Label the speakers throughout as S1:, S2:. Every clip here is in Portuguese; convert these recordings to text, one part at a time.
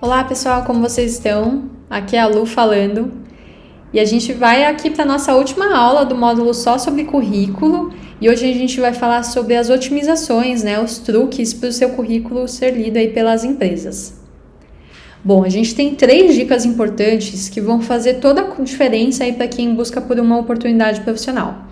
S1: Olá pessoal, como vocês estão? Aqui é a Lu falando e a gente vai aqui para a nossa última aula do módulo só sobre currículo e hoje a gente vai falar sobre as otimizações, os truques para o seu currículo ser lido aí pelas empresas. Bom, a gente tem 3 dicas importantes que vão fazer toda a diferença aí para quem busca por uma oportunidade profissional.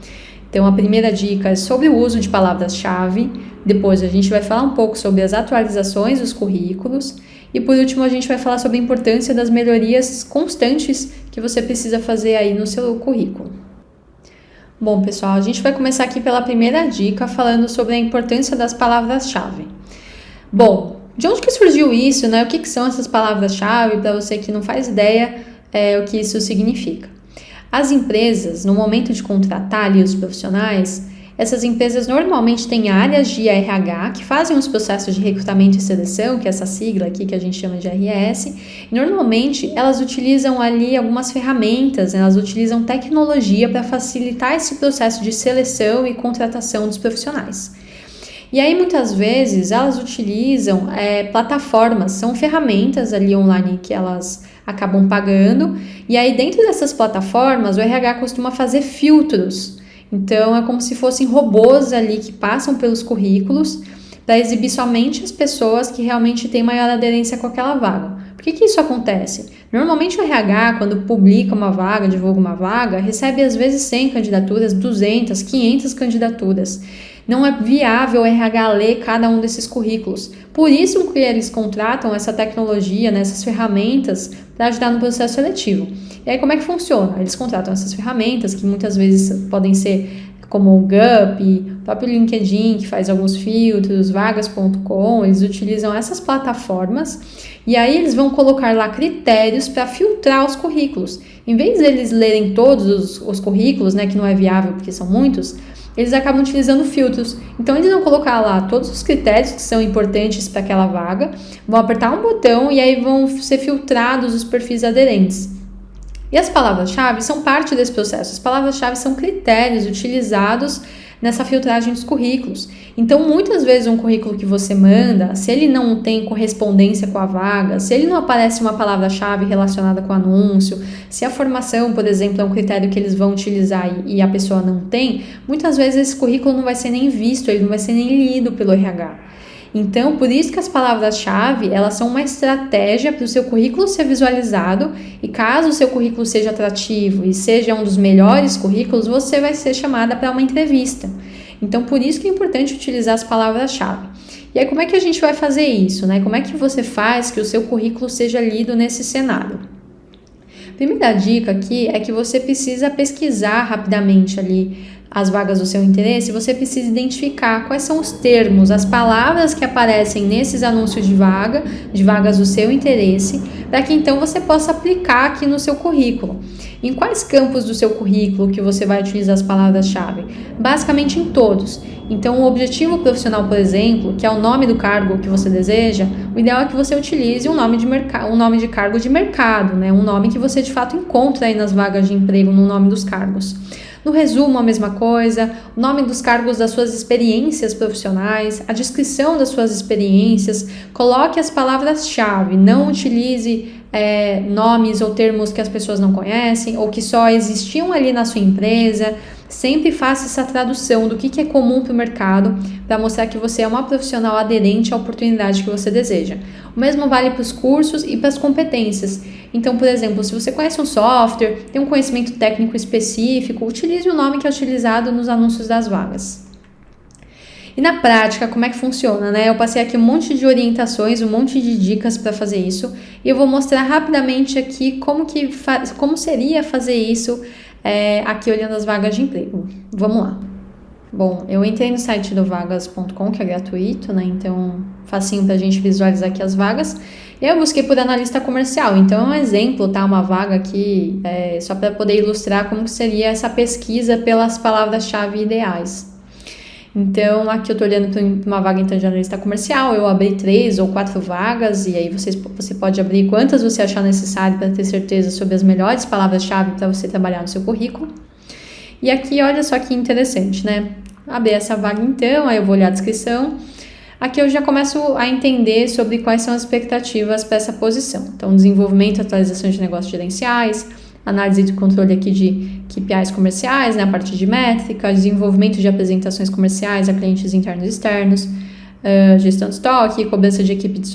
S1: Então, a primeira dica é sobre o uso de palavras-chave, depois a gente vai falar um pouco sobre as atualizações dos currículos e, por último, a gente vai falar sobre a importância das melhorias constantes que você precisa fazer aí no seu currículo. Bom, pessoal, a gente vai começar aqui pela primeira dica, falando sobre a importância das palavras-chave. Bom, de onde que surgiu isso, O que são essas palavras-chave, para você que não faz ideia o que isso significa? As empresas, no momento de contratar ali os profissionais, essas empresas normalmente têm áreas de RH que fazem os processos de recrutamento e seleção, que é essa sigla aqui que a gente chama de RS, e normalmente elas utilizam ali algumas ferramentas, elas utilizam tecnologia para facilitar esse processo de seleção e contratação dos profissionais. E aí, muitas vezes, elas utilizam plataformas, são ferramentas ali online que elas acabam pagando, e aí dentro dessas plataformas o RH costuma fazer filtros. Então, é como se fossem robôs ali que passam pelos currículos para exibir somente as pessoas que realmente têm maior aderência com aquela vaga. Por que isso acontece? Normalmente o RH, quando publica uma vaga, divulga uma vaga, recebe às vezes 100 candidaturas, 200, 500 candidaturas. Não é viável o RH ler cada um desses currículos. Por isso que eles contratam essa tecnologia, essas ferramentas para ajudar no processo seletivo. E aí como é que funciona? Eles contratam essas ferramentas que muitas vezes podem ser como o GUP, o próprio LinkedIn que faz alguns filtros, vagas.com, eles utilizam essas plataformas e aí eles vão colocar lá critérios para filtrar os currículos. Em vez de eles lerem todos os currículos, que não é viável porque são muitos, eles acabam utilizando filtros. Então, eles vão colocar lá todos os critérios que são importantes para aquela vaga, vão apertar um botão e aí vão ser filtrados os perfis aderentes. E as palavras-chave são parte desse processo. As palavras-chave são critérios utilizados nessa filtragem dos currículos. Então, muitas vezes um currículo que você manda, se ele não tem correspondência com a vaga, se ele não aparece uma palavra-chave relacionada com o anúncio, se a formação, por exemplo, é um critério que eles vão utilizar e a pessoa não tem, muitas vezes esse currículo não vai ser nem visto, ele não vai ser nem lido pelo RH. Então, por isso que as palavras-chave, elas são uma estratégia para o seu currículo ser visualizado e caso o seu currículo seja atrativo e seja um dos melhores currículos, você vai ser chamada para uma entrevista. Então, por isso que é importante utilizar as palavras-chave. E aí, como é que a gente vai fazer isso, Como é que você faz que o seu currículo seja lido nesse cenário? A primeira dica aqui é que você precisa pesquisar rapidamente ali as vagas do seu interesse, você precisa identificar quais são os termos, as palavras que aparecem nesses anúncios de vagas do seu interesse, para que então você possa aplicar aqui no seu currículo. Em quais campos do seu currículo que você vai utilizar as palavras-chave? Basicamente em todos. Então, o objetivo profissional, por exemplo, que é o nome do cargo que você deseja, o ideal é que você utilize um nome de cargo de mercado, um nome que você de fato encontra aí nas vagas de emprego no nome dos cargos. No resumo, a mesma coisa, o nome dos cargos das suas experiências profissionais, a descrição das suas experiências, coloque as palavras-chave, não utilize nomes ou termos que as pessoas não conhecem ou que só existiam ali na sua empresa. Sempre faça essa tradução do que é comum para o mercado para mostrar que você é uma profissional aderente à oportunidade que você deseja. O mesmo vale para os cursos e para as competências. Então, por exemplo, se você conhece um software, tem um conhecimento técnico específico, utilize o nome que é utilizado nos anúncios das vagas. E na prática, como é que funciona, Eu passei aqui um monte de orientações, um monte de dicas para fazer isso e eu vou mostrar rapidamente aqui como seria fazer isso aqui olhando as vagas de emprego. Vamos lá. Bom, eu entrei no site do vagas.com, que é gratuito, Então, facinho pra gente visualizar aqui as vagas. E eu busquei por analista comercial. Então, é um exemplo, Uma vaga aqui, só para poder ilustrar como seria essa pesquisa pelas palavras-chave ideais. Então, aqui eu estou olhando para uma vaga então de analista comercial, eu abri 3 ou 4 vagas, e aí você pode abrir quantas você achar necessário para ter certeza sobre as melhores palavras-chave para você trabalhar no seu currículo. E aqui, olha só que interessante, Abri essa vaga então, aí eu vou olhar a descrição. Aqui eu já começo a entender sobre quais são as expectativas para essa posição. Então, desenvolvimento e atualização de negócios gerenciais, análise de controle aqui de KPIs comerciais, né, a partir de métricas, desenvolvimento de apresentações comerciais a clientes internos e externos, gestão de estoque, cobrança de equipe de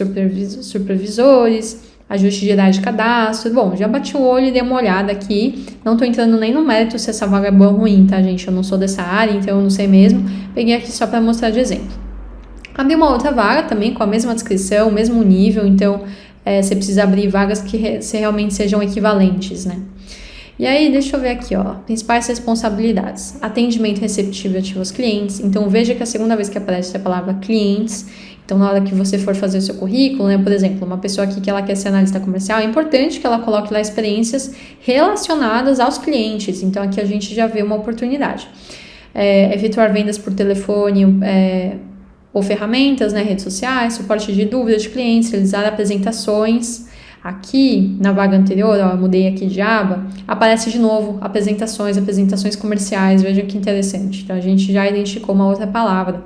S1: supervisores, ajuste gerais de cadastro. Bom, já bati o olho e dei uma olhada aqui. Não tô entrando nem no mérito se essa vaga é boa ou ruim, tá, gente? Eu não sou dessa área, então eu não sei mesmo. Peguei aqui só para mostrar de exemplo. Abri uma outra vaga também com a mesma descrição, mesmo nível, então você precisa abrir vagas que realmente sejam equivalentes, né? E aí, deixa eu ver aqui, ó, principais responsabilidades. Atendimento receptivo e ativo aos clientes. Então, veja que a segunda vez que aparece a palavra clientes, então na hora que você for fazer o seu currículo, né, por exemplo, uma pessoa aqui que ela quer ser analista comercial, é importante que ela coloque lá experiências relacionadas aos clientes. Então, aqui a gente já vê uma oportunidade. Efetuar vendas por telefone, ou ferramentas, né, redes sociais, suporte de dúvidas de clientes, realizar apresentações. Aqui, na vaga anterior, ó, eu mudei aqui de aba, aparece de novo apresentações comerciais, veja que interessante. Então, a gente já identificou uma outra palavra.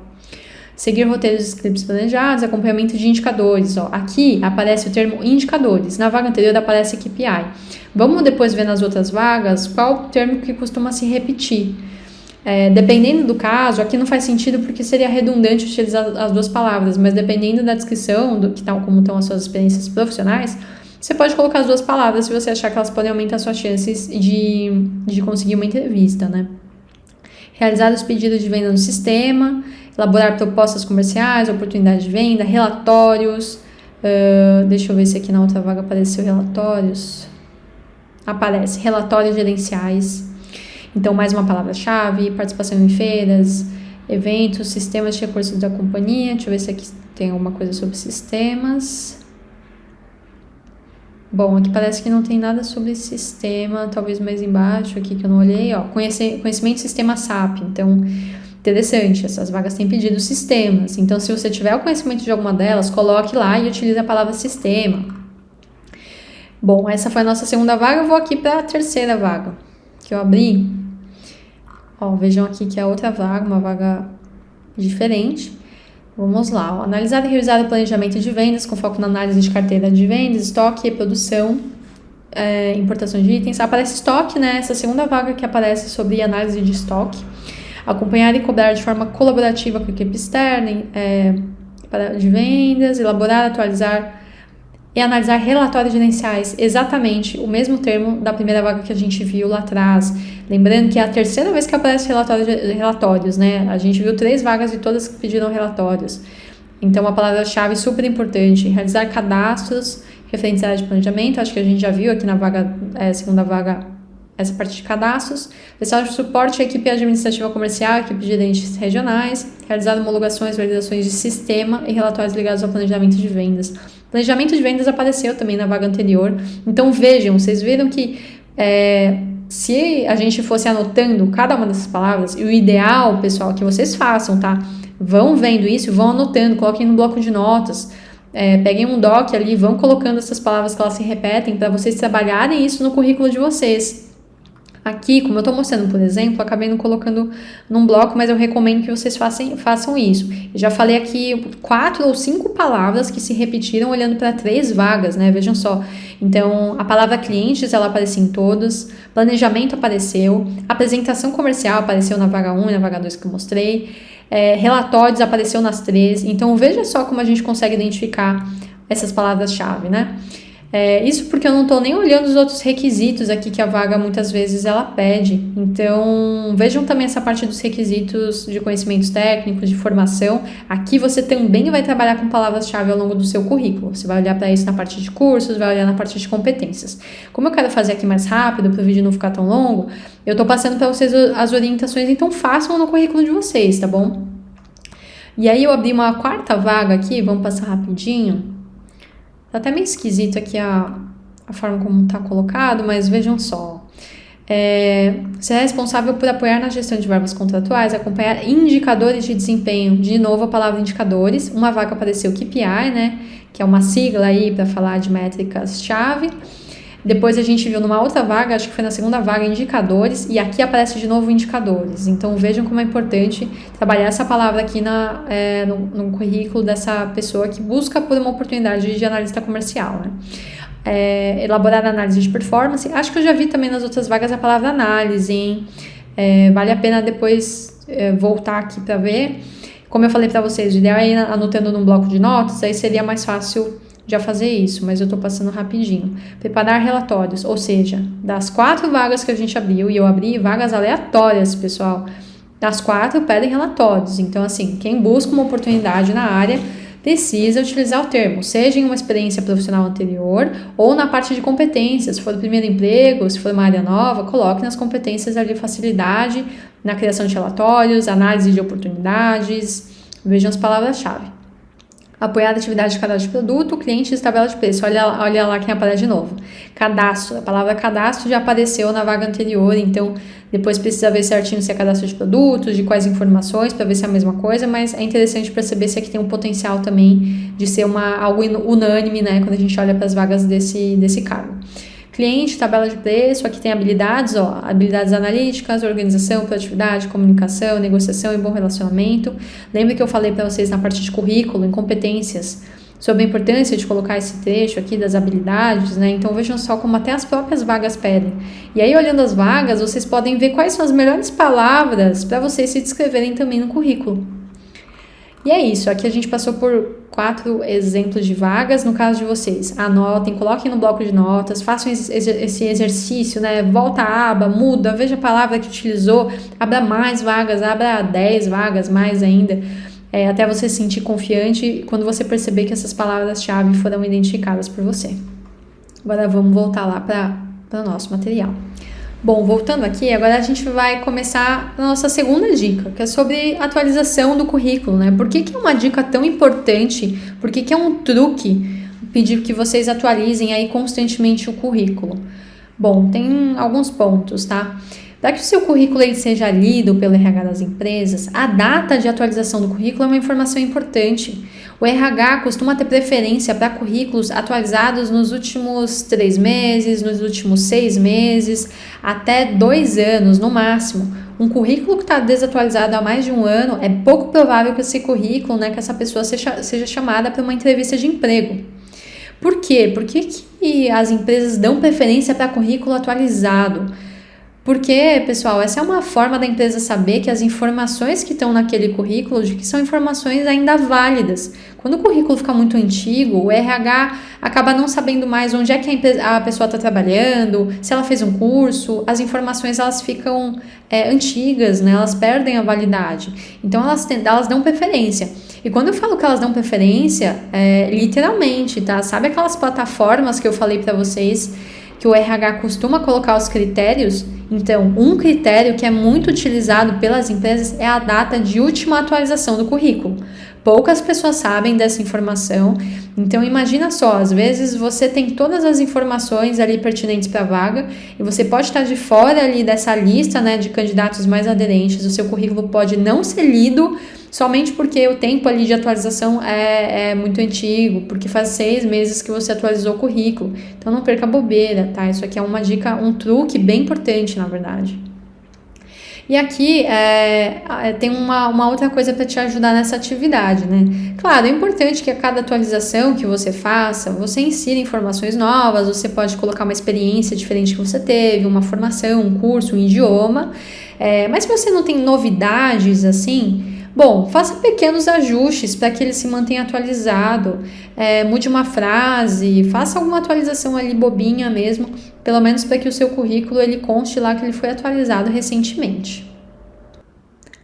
S1: Seguir roteiros e scripts planejados, acompanhamento de indicadores. Ó. Aqui aparece o termo indicadores, na vaga anterior aparece KPI. Vamos depois ver nas outras vagas qual o termo que costuma se repetir. Dependendo do caso, aqui não faz sentido porque seria redundante utilizar as duas palavras, mas dependendo da descrição, como estão as suas experiências profissionais, você pode colocar as duas palavras se você achar que elas podem aumentar suas chances de conseguir uma entrevista, né? Realizar os pedidos de venda no sistema, elaborar propostas comerciais, oportunidades de venda, relatórios. Deixa eu ver se aqui na outra vaga apareceu relatórios. Aparece, relatórios gerenciais. Então, mais uma palavra-chave, participação em feiras, eventos, sistemas de recursos da companhia. Deixa eu ver se aqui tem alguma coisa sobre sistemas. Bom, aqui parece que não tem nada sobre sistema, talvez mais embaixo aqui que eu não olhei, ó. Conhecimento do sistema SAP. Então, interessante, essas vagas têm pedido sistemas. Então, se você tiver o conhecimento de alguma delas, coloque lá e utilize a palavra sistema. Bom, essa foi a nossa segunda vaga. Eu vou aqui para a terceira vaga que eu abri. Ó, vejam aqui que é outra vaga, uma vaga diferente. Vamos lá, ó. Analisar e revisar o planejamento de vendas com foco na análise de carteira de vendas, estoque e produção, importação de itens. Aparece estoque, né? Essa segunda vaga que aparece sobre análise de estoque. Acompanhar e cobrar de forma colaborativa com a equipe externa de vendas, elaborar, atualizar e analisar relatórios gerenciais, exatamente o mesmo termo da primeira vaga que a gente viu lá atrás. Lembrando que é a terceira vez que aparece relatórios, né? A gente viu 3 vagas e todas que pediram relatórios. Então, a palavra-chave super importante, realizar cadastros referentes à área de planejamento, acho que a gente já viu aqui na vaga, segunda vaga, essa parte de cadastros, prestar suporte à equipe administrativa comercial, equipe de gerentes regionais, realizar homologações, validações de sistema e relatórios ligados ao planejamento de vendas. Planejamento de vendas apareceu também na vaga anterior. Então, vejam, vocês viram que se a gente fosse anotando cada uma dessas palavras, e o ideal, pessoal, é que vocês façam, tá? Vão vendo isso, vão anotando, coloquem no bloco de notas, peguem um doc ali, vão colocando essas palavras que elas se repetem para vocês trabalharem isso no currículo de vocês. Aqui, como eu estou mostrando, por exemplo, acabei não colocando num bloco, mas eu recomendo que vocês façam isso. Eu já falei aqui 4 ou 5 palavras que se repetiram olhando para 3 vagas, né? Vejam só. Então, a palavra clientes, ela apareceu em todas, planejamento apareceu, apresentação comercial apareceu na vaga 1 e na vaga 2 que eu mostrei, relatórios apareceu nas 3. Então, veja só como a gente consegue identificar essas palavras-chave, né? Isso porque eu não estou nem olhando os outros requisitos aqui que a vaga muitas vezes ela pede. Então, vejam também essa parte dos requisitos de conhecimentos técnicos, de formação. Aqui você também vai trabalhar com palavras-chave ao longo do seu currículo. Você vai olhar para isso na parte de cursos, vai olhar na parte de competências. Como eu quero fazer aqui mais rápido, para o vídeo não ficar tão longo, eu estou passando para vocês as orientações, então façam no currículo de vocês, tá bom? E aí eu abri uma 4ª vaga aqui, vamos passar rapidinho. Tá até meio esquisito aqui a forma como está colocado, mas vejam só. Você é responsável por apoiar na gestão de verbas contratuais, acompanhar indicadores de desempenho. De novo a palavra indicadores. Uma vaga apareceu KPI, né? Que é uma sigla aí para falar de métricas-chave. Depois a gente viu numa outra vaga, acho que foi na segunda vaga, indicadores, e aqui aparece de novo indicadores. Então vejam como é importante trabalhar essa palavra aqui no currículo dessa pessoa que busca por uma oportunidade de analista comercial, né? Elaborar análise de performance. Acho que eu já vi também nas outras vagas a palavra análise, hein? Vale a pena depois voltar aqui para ver. Como eu falei para vocês, o ideal é ir anotando num bloco de notas, aí seria mais fácil já fazer isso, mas eu tô passando rapidinho. Preparar relatórios, ou seja, das 4 vagas que a gente abriu, e eu abri vagas aleatórias, pessoal, das 4 pedem relatórios. Então, assim, quem busca uma oportunidade na área precisa utilizar o termo, seja em uma experiência profissional anterior ou na parte de competências. Se for o primeiro emprego, se for uma área nova, coloque nas competências ali facilidade na criação de relatórios, análise de oportunidades, vejam as palavras-chave. Apoiar a atividade de cadastro de produto, clientes e tabela de preço. Olha lá quem aparece de novo. Cadastro. A palavra cadastro já apareceu na vaga anterior, então depois precisa ver certinho se é cadastro de produtos, de quais informações, para ver se é a mesma coisa, mas é interessante perceber se aqui tem um potencial também de ser algo unânime, né, quando a gente olha para as vagas desse cargo. Cliente, tabela de preço, aqui tem habilidades, habilidades analíticas, organização, produtividade, comunicação, negociação e bom relacionamento. Lembra que eu falei para vocês na parte de currículo, em competências, sobre a importância de colocar esse trecho aqui das habilidades, né? Então vejam só como até as próprias vagas pedem. E aí, olhando as vagas, vocês podem ver quais são as melhores palavras para vocês se descreverem também no currículo. E é isso, aqui a gente passou por 4 exemplos de vagas. No caso de vocês, anotem, coloquem no bloco de notas, façam esse exercício, né? Volta a aba, muda, veja a palavra que utilizou, abra mais vagas, abra 10 vagas, mais ainda, até você se sentir confiante quando você perceber que essas palavras-chave foram identificadas por você. Agora vamos voltar lá para o nosso material. Bom, voltando aqui, agora a gente vai começar a nossa segunda dica, que é sobre atualização do currículo, né? Por que é uma dica tão importante? Por que é um truque pedir que vocês atualizem aí constantemente o currículo? Bom, tem alguns pontos, tá? Para que o seu currículo ele seja lido pelo RH das empresas, a data de atualização do currículo é uma informação importante. O RH costuma ter preferência para currículos atualizados nos últimos 3 meses, nos últimos 6 meses, até 2 anos no máximo. Um currículo que está desatualizado há mais de 1 ano, é pouco provável que esse currículo, né, que essa pessoa seja chamada para uma entrevista de emprego. Por quê? Por que as empresas dão preferência para currículo atualizado? Porque, pessoal, essa é uma forma da empresa saber que as informações que estão naquele currículo de que são informações ainda válidas. Quando o currículo fica muito antigo, o RH acaba não sabendo mais onde é que a pessoa está trabalhando, se ela fez um curso, as informações elas ficam antigas, né? Elas perdem a validade. Então, elas dão preferência. E quando eu falo que elas dão preferência, literalmente, tá? Sabe aquelas plataformas que eu falei para vocês que o RH costuma colocar os critérios? Então, um critério que é muito utilizado pelas empresas é a data de última atualização do currículo. Poucas pessoas sabem dessa informação, então imagina só, às vezes você tem todas as informações ali pertinentes para a vaga e você pode estar de fora ali dessa lista, né, de candidatos mais aderentes, o seu currículo pode não ser lido somente porque o tempo ali de atualização é muito antigo, porque faz 6 meses que você atualizou o currículo. Então não perca bobeira, tá? Isso aqui é uma dica, um truque bem importante, na verdade. E aqui tem uma outra coisa para te ajudar nessa atividade, né? Claro, é importante que a cada atualização que você faça, você insira informações novas, você pode colocar uma experiência diferente que você teve, uma formação, um curso, um idioma, mas se você não tem novidades assim, bom, faça pequenos ajustes para que ele se mantenha atualizado, mude uma frase, faça alguma atualização ali bobinha mesmo, pelo menos para que o seu currículo ele conste lá que ele foi atualizado recentemente.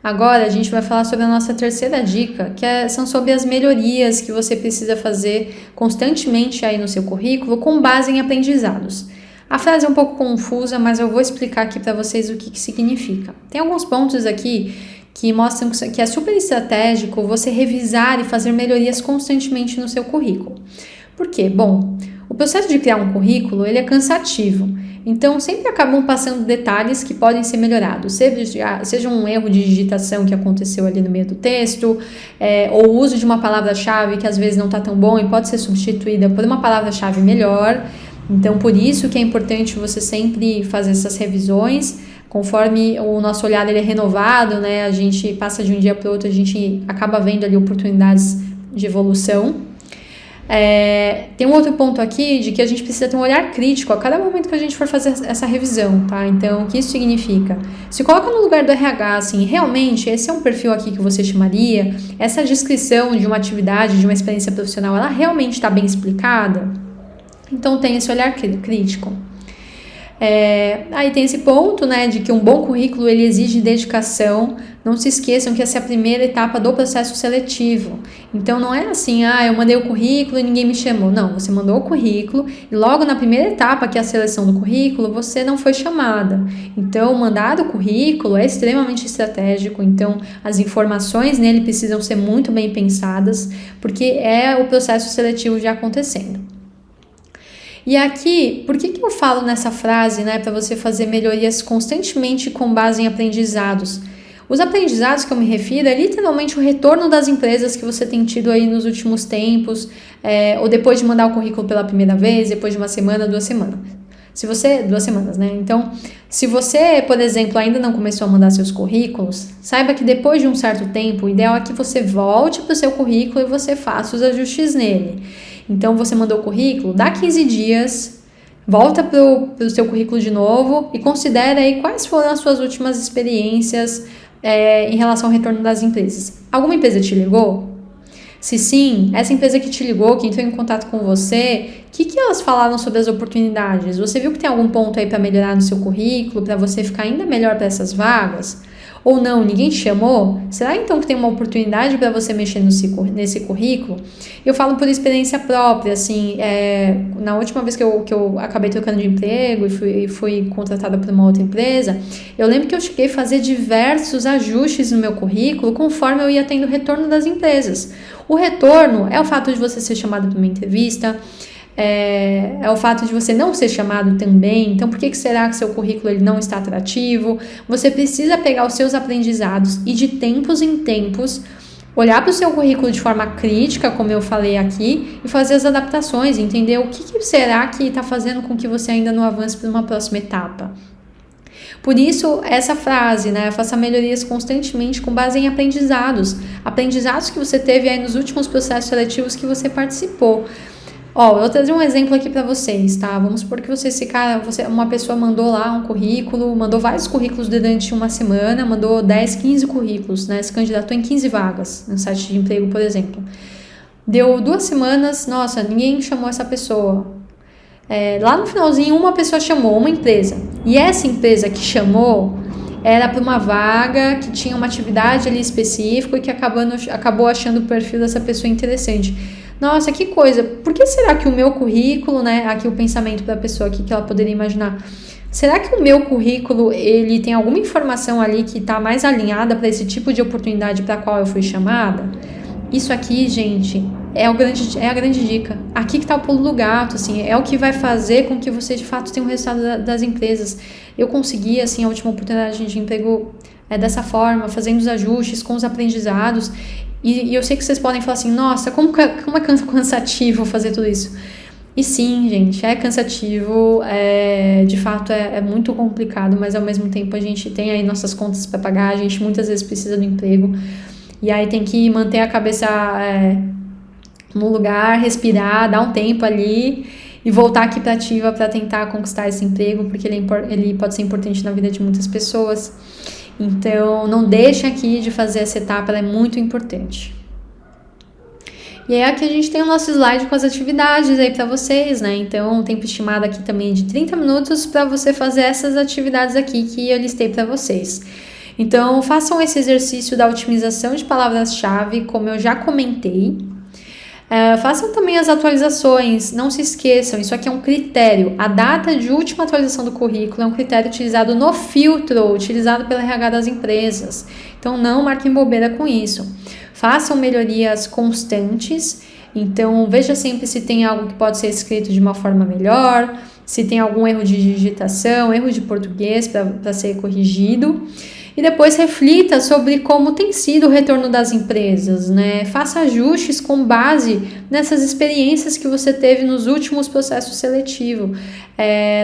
S1: Agora a gente vai falar sobre a nossa terceira dica, que são sobre as melhorias que você precisa fazer constantemente aí no seu currículo com base em aprendizados. A frase é um pouco confusa, mas eu vou explicar aqui para vocês o que significa. Tem alguns pontos aqui que mostram que é super estratégico você revisar e fazer melhorias constantemente no seu currículo. Por quê? Bom, o processo de criar um currículo, ele é cansativo, então sempre acabam passando detalhes que podem ser melhorados, seja um erro de digitação que aconteceu ali no meio do texto, ou o uso de uma palavra-chave que às vezes não está tão bom e pode ser substituída por uma palavra-chave melhor. Então, por isso que é importante você sempre fazer essas revisões, conforme o nosso olhar ele é renovado, né? A gente passa de um dia para o outro, a gente acaba vendo ali oportunidades de evolução. Tem um outro ponto aqui de que a gente precisa ter um olhar crítico a cada momento que a gente for fazer essa revisão, tá? Então, o que isso significa? Se coloca no lugar do RH, assim, realmente esse é um perfil aqui que você chamaria? Essa descrição de uma atividade, de uma experiência profissional, ela realmente está bem explicada? Então, tem esse olhar crítico. Aí tem esse ponto, né, de que um bom currículo ele exige dedicação. Não se esqueçam que essa é a primeira etapa do processo seletivo. Então não é assim, eu mandei o currículo e ninguém me chamou. Não, você mandou o currículo e logo na primeira etapa, que é a seleção do currículo, você não foi chamada. Então, mandar o currículo é extremamente estratégico. Então, as informações nele precisam ser muito bem pensadas, porque é o processo seletivo já acontecendo. E aqui, por que eu falo nessa frase, né, para você fazer melhorias constantemente com base em aprendizados? Os aprendizados que eu me refiro é literalmente o retorno das empresas que você tem tido aí nos últimos tempos, ou depois de mandar o currículo pela primeira vez, depois de uma semana, 2 semanas. 2 semanas, né? Então, se você, por exemplo, ainda não começou a mandar seus currículos, saiba que depois de um certo tempo, o ideal é que você volte para o seu currículo e você faça os ajustes nele. Então, você mandou o currículo, dá 15 dias, volta para o seu currículo de novo e considera aí quais foram as suas últimas experiências em relação ao retorno das empresas. Alguma empresa te ligou? Se sim, essa empresa que te ligou, que entrou em contato com você, o que elas falaram sobre as oportunidades? Você viu que tem algum ponto aí para melhorar no seu currículo, para você ficar ainda melhor para essas vagas? Ou não, ninguém te chamou? Será então que tem uma oportunidade para você mexer nesse currículo? Eu falo por experiência própria, assim, na última vez que eu acabei trocando de emprego e fui contratada por uma outra empresa, eu lembro que eu cheguei a fazer diversos ajustes no meu currículo conforme eu ia tendo retorno das empresas. O retorno é o fato de você ser chamado para uma entrevista, é o fato de você não ser chamado também. Então, por que será que seu currículo ele não está atrativo? Você precisa pegar os seus aprendizados e de tempos em tempos olhar para o seu currículo de forma crítica, como eu falei aqui, e fazer as adaptações, entender o que será que está fazendo com que você ainda não avance para uma próxima etapa. Por isso, essa frase, né, faça melhorias constantemente com base em aprendizados que você teve aí nos últimos processos seletivos que você participou. Eu vou trazer um exemplo aqui para vocês, tá? Vamos supor que uma pessoa mandou lá um currículo, mandou vários currículos durante uma semana, mandou 10, 15 currículos, né? Se candidatou em 15 vagas no site de emprego, por exemplo. Deu 2 semanas, nossa, ninguém chamou essa pessoa. Lá no finalzinho, uma pessoa chamou, uma empresa. E essa empresa que chamou era para uma vaga que tinha uma atividade ali específica e que acabou achando o perfil dessa pessoa interessante. Nossa, que coisa, por que será que o meu currículo, né, aqui o pensamento da pessoa aqui que ela poderia imaginar, será que o meu currículo, ele tem alguma informação ali que está mais alinhada para esse tipo de oportunidade para a qual eu fui chamada? Isso aqui, gente, é a grande dica. Aqui que está o pulo do gato, assim, é o que vai fazer com que você, de fato, tenha um resultado das empresas. Eu consegui, assim, a última oportunidade de emprego dessa forma, fazendo os ajustes, com os aprendizados. E eu sei que vocês podem falar assim, nossa, como é cansativo fazer tudo isso. E sim, gente, é cansativo, de fato é muito complicado, mas ao mesmo tempo a gente tem aí nossas contas para pagar, a gente muitas vezes precisa do emprego, e aí tem que manter a cabeça no lugar, respirar, dar um tempo ali e voltar aqui para ativa para tentar conquistar esse emprego, porque ele pode ser importante na vida de muitas pessoas. Então, não deixem aqui de fazer essa etapa, ela é muito importante. E aí aqui a gente tem o nosso slide com as atividades aí para vocês, né? Então, um tempo estimado aqui também de 30 minutos para você fazer essas atividades aqui que eu listei para vocês. Então, façam esse exercício da otimização de palavras-chave, como eu já comentei. Façam também as atualizações, não se esqueçam, isso aqui é um critério. A data de última atualização do currículo é um critério utilizado no filtro, utilizado pela RH das empresas. Então, não marquem bobeira com isso. Façam melhorias constantes, então veja sempre se tem algo que pode ser escrito de uma forma melhor, se tem algum erro de digitação, erro de português para ser corrigido. E depois reflita sobre como tem sido o retorno das empresas, né? Faça ajustes com base nessas experiências que você teve nos últimos processos seletivos.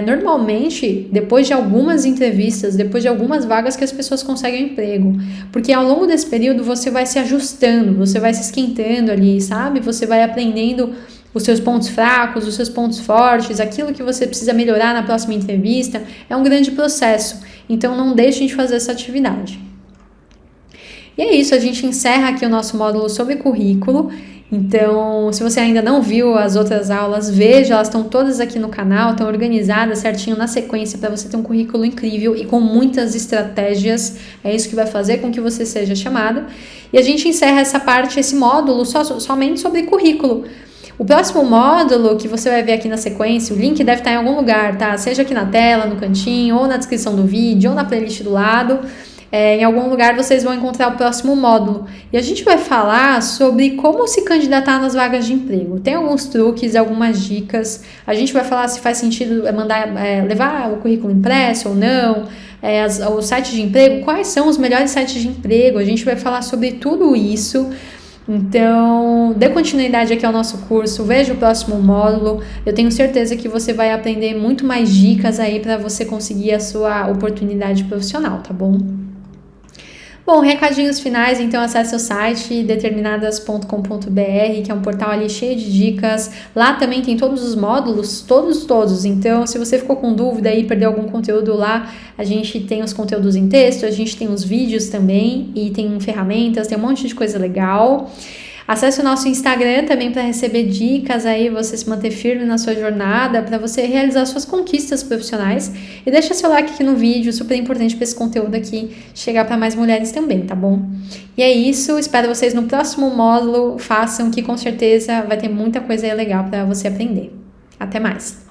S1: Normalmente, depois de algumas entrevistas, depois de algumas vagas que as pessoas conseguem emprego, porque ao longo desse período você vai se ajustando, você vai se esquentando ali, sabe? Você vai aprendendo os seus pontos fracos, os seus pontos fortes, aquilo que você precisa melhorar na próxima entrevista. É um grande processo, então não deixem de fazer essa atividade. E é isso, a gente encerra aqui o nosso módulo sobre currículo. Então, se você ainda não viu as outras aulas, veja, elas estão todas aqui no canal, estão organizadas certinho na sequência para você ter um currículo incrível e com muitas estratégias. É isso que vai fazer com que você seja chamado. E a gente encerra essa parte, esse módulo somente sobre currículo. O próximo módulo que você vai ver aqui na sequência, o link deve estar em algum lugar, tá? Seja aqui na tela, no cantinho, ou na descrição do vídeo, ou na playlist do lado. Em algum lugar vocês vão encontrar o próximo módulo. E a gente vai falar sobre como se candidatar nas vagas de emprego. Tem alguns truques, algumas dicas. A gente vai falar se faz sentido levar o currículo impresso ou não. O site de emprego, quais são os melhores sites de emprego. A gente vai falar sobre tudo isso. Então, dê continuidade aqui ao nosso curso, veja o próximo módulo. Eu tenho certeza que você vai aprender muito mais dicas aí para você conseguir a sua oportunidade profissional, tá bom? Bom, recadinhos finais, então acesse o site determinadas.com.br, que é um portal ali cheio de dicas. Lá também tem todos os módulos, todos. Então, se você ficou com dúvida e perdeu algum conteúdo lá, a gente tem os conteúdos em texto, a gente tem os vídeos também e tem ferramentas, tem um monte de coisa legal. Acesse o nosso Instagram também para receber dicas aí, você se manter firme na sua jornada, para você realizar suas conquistas profissionais. E deixa seu like aqui no vídeo, super importante para esse conteúdo aqui chegar para mais mulheres também, tá bom? E é isso, espero vocês no próximo módulo, façam que com certeza vai ter muita coisa aí legal para você aprender. Até mais!